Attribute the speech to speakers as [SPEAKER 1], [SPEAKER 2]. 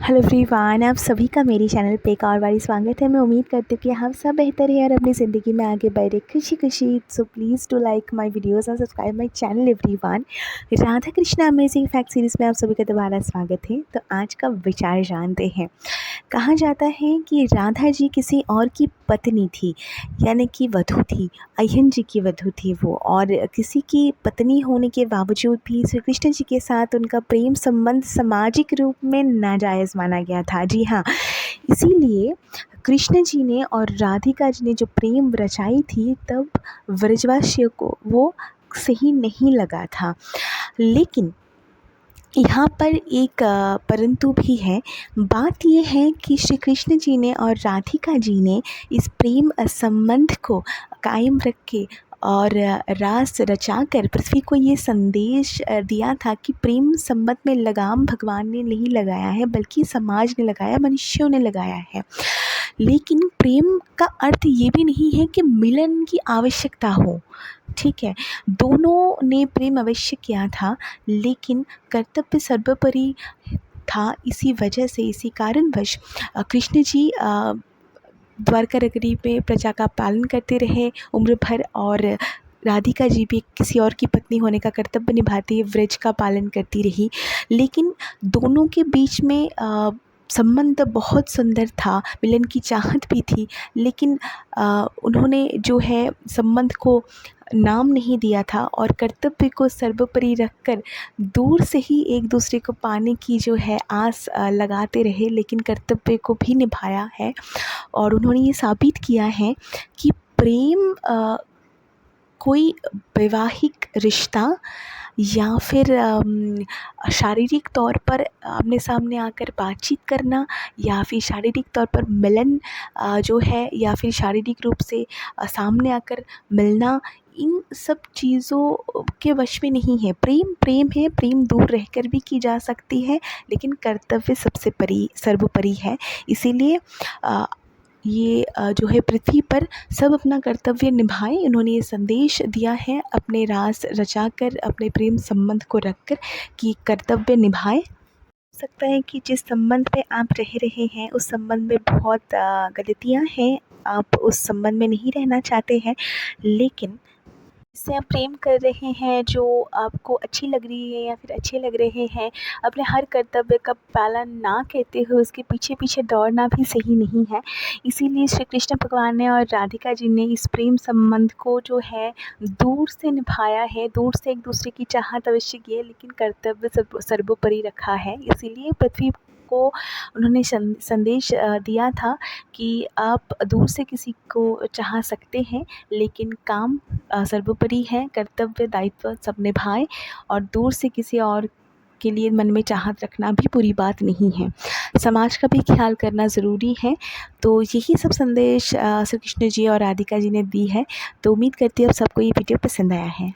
[SPEAKER 1] Hello everyone, आप सभी का मेरे चैनल पे एक और बारी स्वागत है। मैं उम्मीद करती हूँ कि हम सब बेहतर है और अपनी ज़िंदगी में आगे बढ़ रहे खुशी खुशी। So please to like my videos और subscribe my channel everyone. Radha Krishna amazing fact series में आप सभी का दोबारा स्वागत है। तो आज का विचार जानते हैं। कहा जाता है कि राधा जी किसी और की पत्नी थी, यानी कि वधू थी, अय्यन जी की वधू थी वो, और किसी की पत्नी होने के बावजूद भी श्री कृष्ण जी के साथ उनका प्रेम संबंध सामाजिक रूप में नाजायज़ माना गया था। जी हाँ, इसीलिए कृष्ण जी ने और राधिका जी ने जो प्रेम रचाई थी, तब व्रजवासियों को वो सही नहीं लगा था। लेकिन यहाँ पर एक परंतु भी है। बात ये है कि श्री कृष्ण जी ने और राधिका जी ने इस प्रेम संबंध को कायम रख के और रास रचाकर पृथ्वी को ये संदेश दिया था कि प्रेम संबंध में लगाम भगवान ने नहीं लगाया है, बल्कि समाज ने लगाया, मनुष्यों ने लगाया है। लेकिन प्रेम का अर्थ ये भी नहीं है कि मिलन की आवश्यकता हो, ठीक है। दोनों ने प्रेम अवश्य किया था, लेकिन कर्तव्य सर्वोपरि था। इसी वजह से, इसी कारणवश कृष्ण जी द्वारका नगरी में प्रजा का पालन करते रहे उम्र भर, और राधिका जी भी किसी और की पत्नी होने का कर्तव्य निभाती हुए व्रज का पालन करती रही। लेकिन दोनों के बीच में संबंध बहुत सुंदर था, मिलन की चाहत भी थी, लेकिन उन्होंने जो है संबंध को नाम नहीं दिया था और कर्तव्य को सर्वोपरि रखकर दूर से ही एक दूसरे को पाने की जो है आस लगाते रहे, लेकिन कर्तव्य को भी निभाया है। और उन्होंने ये साबित किया है कि प्रेम कोई वैवाहिक रिश्ता या फिर शारीरिक तौर पर आमने सामने आकर बातचीत करना, या फिर शारीरिक तौर पर मिलन जो है, या फिर शारीरिक रूप से सामने आकर मिलना, इन सब चीज़ों के वश में नहीं है। प्रेम प्रेम है, प्रेम दूर रहकर भी की जा सकती है, लेकिन कर्तव्य सबसे सर्वोपरि है। इसीलिए ये जो है पृथ्वी पर सब अपना कर्तव्य निभाएं। उन्होंने ये संदेश दिया है अपने रास रचाकर, अपने प्रेम संबंध को रखकर, कि कर्तव्य निभाएं। हो सकता है कि जिस संबंध में आप रह रहे हैं उस संबंध में बहुत गलतियां हैं, आप उस संबंध में नहीं रहना चाहते हैं, लेकिन जिससे आप प्रेम कर रहे हैं, जो आपको अच्छी लग रही है या फिर अच्छे लग रहे हैं, अपने हर कर्तव्य का पालन ना कहते हुए उसके पीछे पीछे दौड़ना भी सही नहीं है। इसीलिए श्री कृष्ण भगवान ने और राधिका जी ने इस प्रेम संबंध को जो है दूर से निभाया है, दूर से एक दूसरे की चाहत अवश्य की है, लेकिन कर्तव्य सर्वोपरि रखा है। इसीलिए पृथ्वी को उन्होंने संदेश दिया था कि आप दूर से किसी को चाह सकते हैं, लेकिन काम सर्वोपरि है, कर्तव्य दायित्व सब निभाएं, और दूर से किसी और के लिए मन में चाहत रखना भी बुरी बात नहीं है। समाज का भी ख्याल करना ज़रूरी है। तो यही सब संदेश श्री कृष्ण जी और राधिका जी ने दी है। तो उम्मीद करती हूँ आप सबको ये वीडियो पसंद आया है।